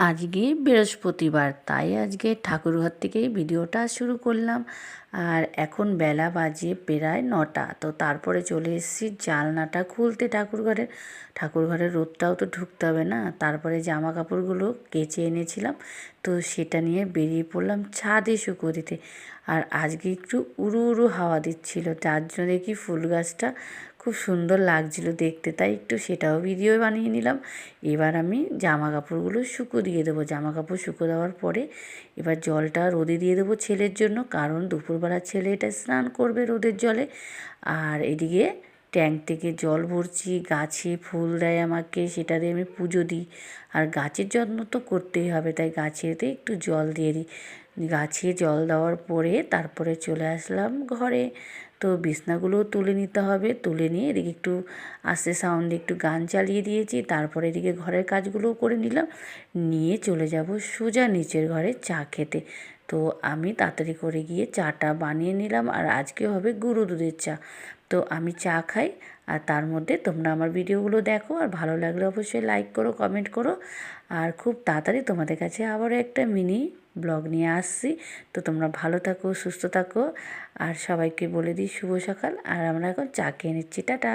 আজকে বৃহস্পতিবার, তাই আজকে ঠাকুরঘর থেকেই ভিডিওটা শুরু করলাম। আর এখন বেলা বাজে প্রায় 9টা। তো তারপরে চলে এসেছি জানলাটা খুলতে ঠাকুরঘরের রোদটাও তো ঢুকতে হবে না। তারপরে জামা কাপড়গুলো কেচে এনেছিলাম, তো সেটা নিয়ে বেরিয়ে পড়লাম ছাদে শুকো দিতে। আর আজকে একটু উড়ু উড়ু হাওয়া দিচ্ছিল, যার জন্য দেখি ফুল গাছটা খুব সুন্দর লাগছিল দেখতে, তাই একটু সেটাও ভিডিও বানিয়ে নিলাম। এবার আমি জামা কাপড়গুলো শুকো দিয়ে দেবো। জামা কাপড় শুকো দেওয়ার পরে এবার জলটা রোদে দিয়ে দেবো ছেলের জন্য, কারণ দুপুরবেলা ছেলে এটা স্নান করবে রোদের জলে। আর এদিকে ট্যাঙ্ক থেকে জল ভরছি, গাছে ফুল দেয় আমাকে, সেটা দিয়ে আমি পুজো দিই। আর গাছের যত্ন তো করতেই হবে, তাই গাছেতে একটু জল দিয়ে দিই। গাছে জল দেওয়ার পরে তারপরে চলে আসলাম ঘরে। তো বিছনাগুলোও তুলে নিতে হবে, তুলে নিয়ে এদিকে একটু আস্তে সাউন্ডে একটু গান চালিয়ে দিয়েছি। তারপরে এদিকে ঘরের কাজগুলোও করে নিলাম, নিয়ে চলে যাব সোজা নিচের ঘরে চা খেতে। তো আমি তাড়াতাড়ি করে গিয়ে চাটা বানিয়ে নিলাম, আর আজকে হবে গুঁড়ো দুধের চা। তো আমি চা খাই, আর তার মধ্যে তোমরা আমার ভিডিওগুলো দেখো, আর ভালো লাগলে অবশ্যই লাইক করো, কমেন্ট করো। আর খুব তাড়াতাড়ি তোমাদের কাছে আবারও একটা মিনি ব্লগ নিয়ে আসছি। তো তোমরা ভালো থাকো, সুস্থ থাকো, আর সবাইকে বলে দিই শুভ সকাল। আর আমরা এখন চা খেয়ে নিচ্ছি, টাটা।